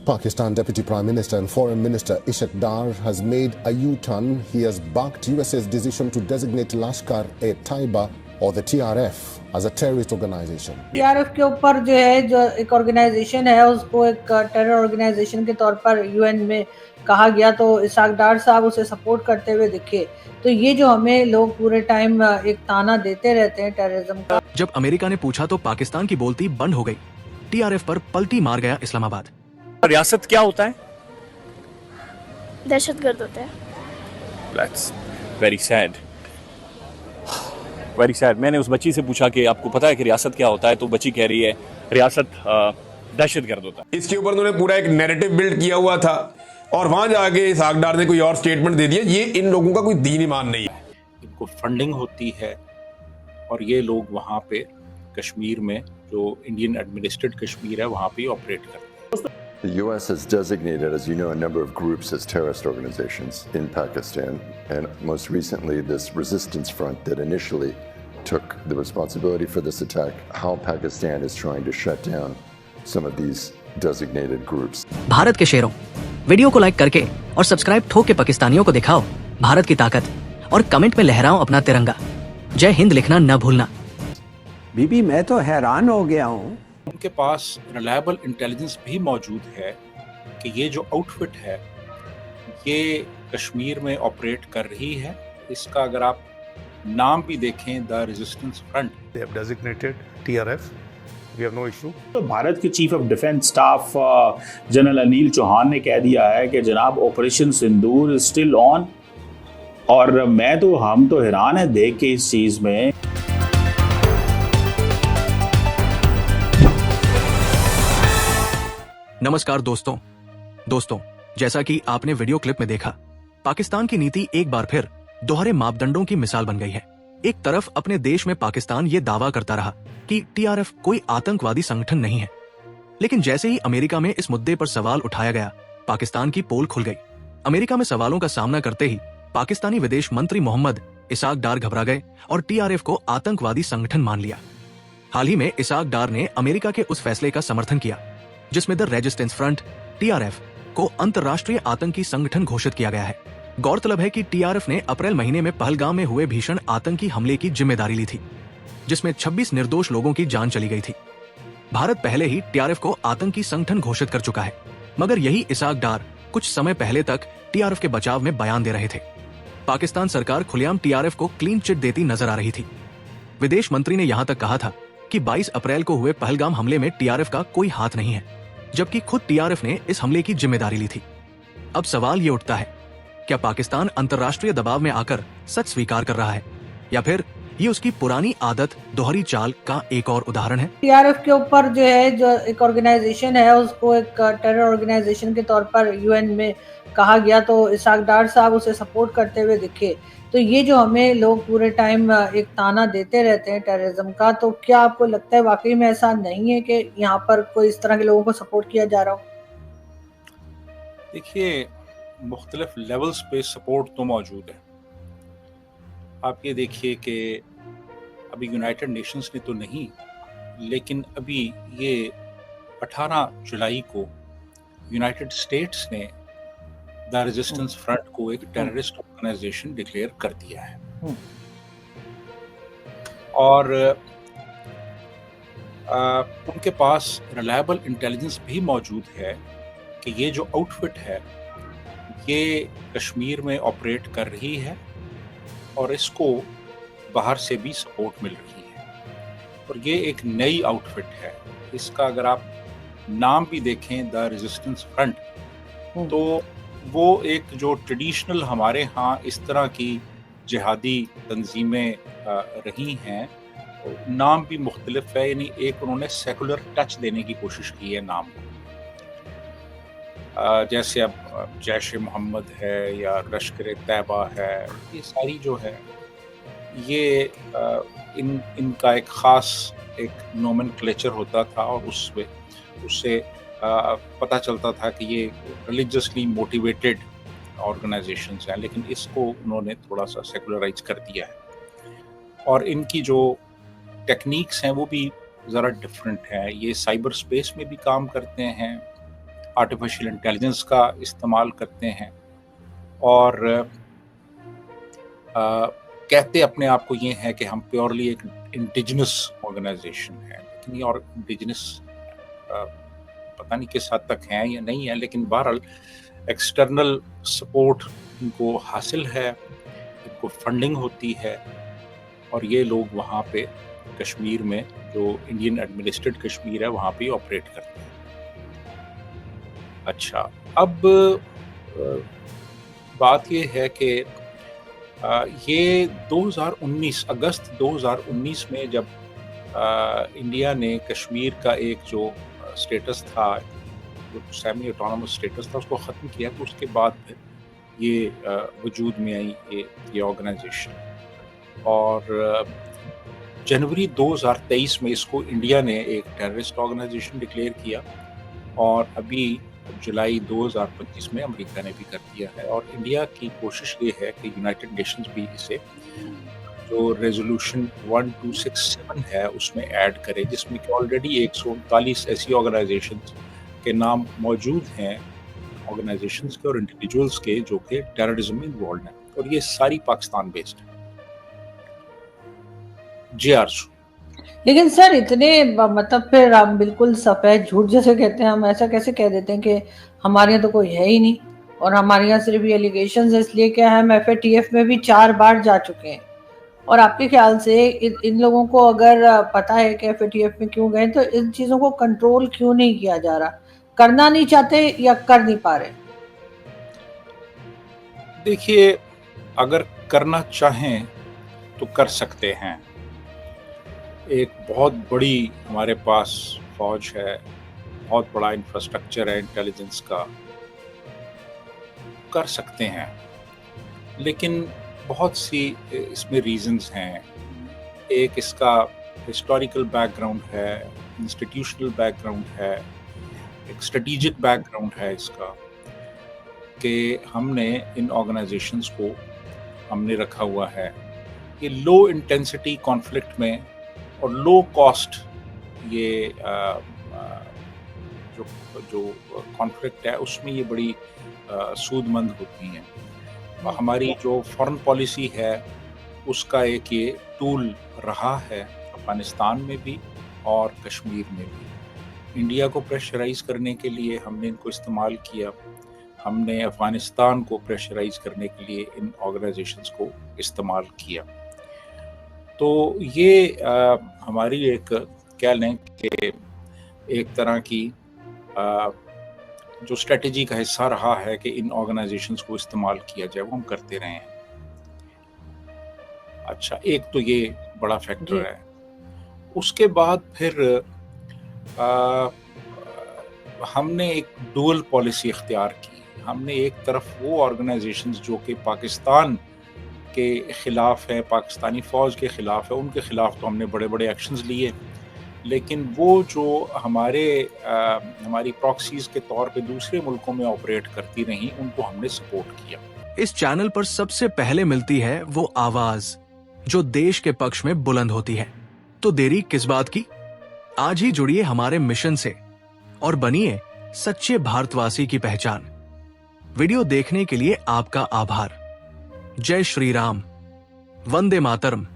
Pakistan Deputy Prime Minister and Foreign Minister Ishaq Dar has made a U-turn. He has backed USA's decision to designate Lashkar-e-Taiba or the TRF as a terrorist organization. TRF के ऊपर जो है जो एक organisation है उसको एक terror organisation के तौर पर यूएन में कहा गया, तो इसाक डार साहब उसे सपोर्ट करते हुए दिखे। तो ये जो हमें लोग पूरे टाइम एक ताना देते रहते हैं टेररिज्म का। जब अमेरिका ने पूछा तो पाकिस्तान की बोलती बंद हो गई। TRF पर पलटी मार गया इस्लामाबाद। रियासत क्या होता है? दहशतगर्द होता है। That's very sad. Very sad. मैंने उस बच्ची से पूछा कि आपको पता है कि रियासत क्या होता है, तो बच्ची कह रही है रियासत दहशतगर्द होता है। इसके ऊपर उन्होंने पूरा एक नैरेटिव बिल्ड किया हुआ था और वहां जाके इसाक डार ने कोई और स्टेटमेंट दे दिया। ये इन लोगों का कोई दीन ईमान नहीं है। इनको फंडिंग होती है और ये लोग वहाँ पे कश्मीर में जो इंडियन एडमिनिस्ट्रेटेड कश्मीर है वहाँ पे ऑपरेट करते हैं। The U.S. has designated, as you know, a number of groups as terrorist organizations in Pakistan, and most recently this resistance front that initially took the responsibility for this attack. How Pakistan is trying to shut down some of these designated groups. Bharat के शेरों, video को like करके और subscribe ठोक के पाकिस्तानियों को दिखाओ भारत की ताकत और कमेंट में लहराओ अपना तिरंगा। जय हिंद लिखना न भूलना। बीबी मैं तो हैरान हो गया हूँ। उनके पास रिलायबल इंटेलिजेंस भी मौजूद है कि ये जो आउटफिट है ये कश्मीर में ऑपरेट कर रही है। इसका अगर आप नाम भी देखें, the resistance front, they have designated TRF. We have no issue. तो भारत के chief of defence staff general Anil Chauhan ने कह दिया है कि जनाब ऑपरेशन सिंदूर स्टिल ऑन, और हम तो हैरान है देख के इस चीज में। नमस्कार दोस्तों, जैसा कि आपने वीडियो क्लिप में देखा, पाकिस्तान की नीति एक बार फिर दोहरे मापदंडों की मिसाल बन गई है। एक तरफ अपने देश में पाकिस्तान ये दावा करता रहा कि TRF कोई आतंकवादी संगठन नहीं है, लेकिन जैसे ही अमेरिका में इस मुद्दे पर सवाल उठाया गया, पाकिस्तान की पोल खुल गई। अमेरिका में सवालों का सामना करते ही पाकिस्तानी विदेश मंत्री मोहम्मद इसाक डार घबरा गए और TRF को आतंकवादी संगठन मान लिया। हाल ही में इसाक डार ने अमेरिका के उस फैसले का समर्थन किया जिसमें द रेजिस्टेंस फ्रंट TRF को अंतर्राष्ट्रीय आतंकी संगठन घोषित किया गया है। गौरतलब है कि TRF ने अप्रैल महीने में पहलगाम में हुए भीषण आतंकी हमले की जिम्मेदारी ली थी, जिसमें 26 निर्दोष लोगों की जान चली गई थी। भारत पहले ही TRF को आतंकी संगठन घोषित कर चुका है, मगर यही इसाक डार कुछ समय पहले तक TRF के बचाव में बयान दे रहे थे। पाकिस्तान सरकार खुलेआम TRF को क्लीन चिट देती नजर आ रही थी। विदेश मंत्री ने यहाँ तक कहा था कि 22 अप्रैल को हुए पहलगाम हमले में TRF का कोई हाथ नहीं है, जबकि खुद TRF ने इस हमले की जिम्मेदारी ली थी। अब सवाल ये उठता है, क्या पाकिस्तान अंतर्राष्ट्रीय दबाव में आकर सच स्वीकार कर रहा है, या फिर ये उसकी पुरानी आदत दोहरी चाल का एक और उदाहरण है? TRF के ऊपर जो है जो एक ऑर्गेनाइजेशन है उसको एक टेरर ऑर्गेनाइजेशन के तौर पर यूएन में कहा गया, तो इसाक डार साहब उसे सपोर्ट करते हुए दिखे। तो ये जो हमें लोग पूरे टाइम एक ताना देते रहते हैं टेररिज्म का, तो क्या आपको लगता है वाकई में ऐसा नहीं है कि यहाँ पर कोई इस तरह के लोगों को सपोर्ट किया जा रहा हो? देखिए, मुख्तलिफ लेवल्स पे सपोर्ट तो मौजूद है। आप ये देखिए कि अभी यूनाइटेड नेशंस ने तो नहीं, लेकिन अभी ये 18 जुलाई को यूनाइटेड स्टेट्स ने द रेजिस्टेंस फ्रंट को एक टेररिस्ट ऑर्गेनाइजेशन डिक्लेयर कर दिया है। और उनके पास रिलायबल इंटेलिजेंस भी मौजूद है कि ये जो आउटफिट है ये कश्मीर में ऑपरेट कर रही है और इसको बाहर से भी सपोर्ट मिल रही है। और ये एक नई आउटफिट है। इसका अगर आप नाम भी देखें, द रेजिस्टेंस फ्रंट, तो वो एक जो ट्रेडिशनल हमारे यहाँ इस तरह की जिहादी तंजीमें रही हैं, नाम भी मुख्तलिफ है। यानी एक उन्होंने सेकुलर टच देने की कोशिश की है नाम को, जैसे अब जैश मोहम्मद है या लश्कर तैयबा है, ये सारी जो है ये इनका एक ख़ास एक नोमेनक्लेचर होता था और उससे पता चलता था कि ये रिलीजियसली मोटिवेटेड ऑर्गेनाइजेशंस हैं, लेकिन इसको उन्होंने थोड़ा सा सेकुलराइज कर दिया है। और इनकी जो टेक्निक्स हैं वो भी ज़रा डिफरेंट है। ये साइबर स्पेस में भी काम करते हैं आर्टिफिशियल इंटेलिजेंस का इस्तेमाल करते हैं और कहते अपने आप को ये है कि हम प्योरली एक इंडिजिनस ऑर्गेनाइजेशन है, लेकिन ये और इंडिजिनस पता नहीं किस हद तक हैं या नहीं है, लेकिन बहरहाल एक्सटर्नल सपोर्ट इनको हासिल है, इनको फंडिंग होती है और ये लोग वहाँ पे कश्मीर में जो इंडियन एडमिनिस्ट्रेटेड कश्मीर है वहाँ पे ऑपरेट करते हैं। अच्छा, अब बात ये है कि ये 2019 अगस्त 2019 में जब इंडिया ने कश्मीर का एक जो स्टेटस था, जो सेमी ऑटोनोमस स्टेटस था, उसको ख़त्म किया, तो उसके बाद फिर ये वजूद में आई ये ऑर्गेनाइजेशन। और जनवरी 2023 में इसको इंडिया ने एक टेररिस्ट ऑर्गेनाइजेशन डिक्लेयर किया और अभी जुलाई 2025 में अमेरिका ने भी कर दिया है। और इंडिया की कोशिश ये है कि यूनाइटेड नेशंस भी इसे जो रेजोल्यूशन 1267 है उसमें ऐड करे, जिसमें कि ऑलरेडी 139 ऐसी ऑर्गेनाइजेशंस के नाम मौजूद हैं, ऑर्गेनाइजेशंस के और इंडिविजुअल्स के, जो कि टेररिज्म में इन्वॉल्व हैं और ये सारी पाकिस्तान बेस्ड है। जी आरजू। लेकिन सर इतने मतलब फिर हम बिल्कुल सफेद झूठ जैसे कहते हैं, हम ऐसा कैसे कह देते हैं कि हमारे यहाँ तो कोई है ही नहीं और हमारे यहाँ सिर्फ ये एलिगेशंस है, इसलिए कि हम FATF में भी 4 बार जा चुके हैं। और आपके ख्याल से इन लोगों को अगर पता है कि FATF में क्यों गए, तो इन चीज़ों को कंट्रोल क्यों नहीं किया जा रहा? करना नहीं चाहते या कर नहीं पा रहे? देखिए, अगर करना चाहें तो कर सकते हैं। एक बहुत बड़ी हमारे पास फौज है, बहुत बड़ा इंफ्रास्ट्रक्चर है इंटेलिजेंस का, कर सकते हैं, लेकिन बहुत सी इसमें रीजंस हैं। एक इसका हिस्टोरिकल बैकग्राउंड है, इंस्टीट्यूशनल बैकग्राउंड है, एक स्ट्रेटेजिक बैकग्राउंड है इसका, कि हमने इन ऑर्गेनाइजेशंस को हमने रखा हुआ है कि लो इंटेंसिटी कॉन्फ्लिक्ट में और लो कॉस्ट ये जो कॉन्फ्लिक्ट है उसमें ये बड़ी सूदमंद होती हैं। हमारी जो फॉरेन पॉलिसी है उसका एक ये टूल रहा है अफगानिस्तान में भी और कश्मीर में भी। इंडिया को प्रेशराइज करने के लिए हमने इनको इस्तेमाल किया, हमने अफगानिस्तान को प्रेशराइज करने के लिए इन ऑर्गेनाइजेशंस को इस्तेमाल किया। तो ये हमारी एक कह लें कि एक तरह की जो स्ट्रेटजी का हिस्सा रहा है कि इन ऑर्गेनाइजेशंस को इस्तेमाल किया जाए, वो हम करते रहे हैं। अच्छा, एक तो ये बड़ा फैक्टर है। उसके बाद फिर हमने एक डुअल पॉलिसी इख्तियार की। हमने एक तरफ वो ऑर्गेनाइजेशंस जो कि पाकिस्तान के ख़िलाफ़ है, पाकिस्तानी फ़ौज के ख़िलाफ़ है, उनके ख़िलाफ़ तो हमने बड़े बड़े एक्शंस लिए, लेकिन वो जो हमारी प्रॉक्सीज़ के तौर पे दूसरे मुल्कों में ऑपरेट करती रहीं, उनको हमने सपोर्ट किया। इस चैनल पर सबसे पहले मिलती है वो आवाज जो देश के पक्ष में बुलंद होती है। तो देरी किस बात की? आज ही जुड़िए हमारे मिशन से और बनिए सच्चे भारतवासी की पहचान। वीडियो देखने के लिए आपका आभार। जय श्री राम, वंदे मातरम।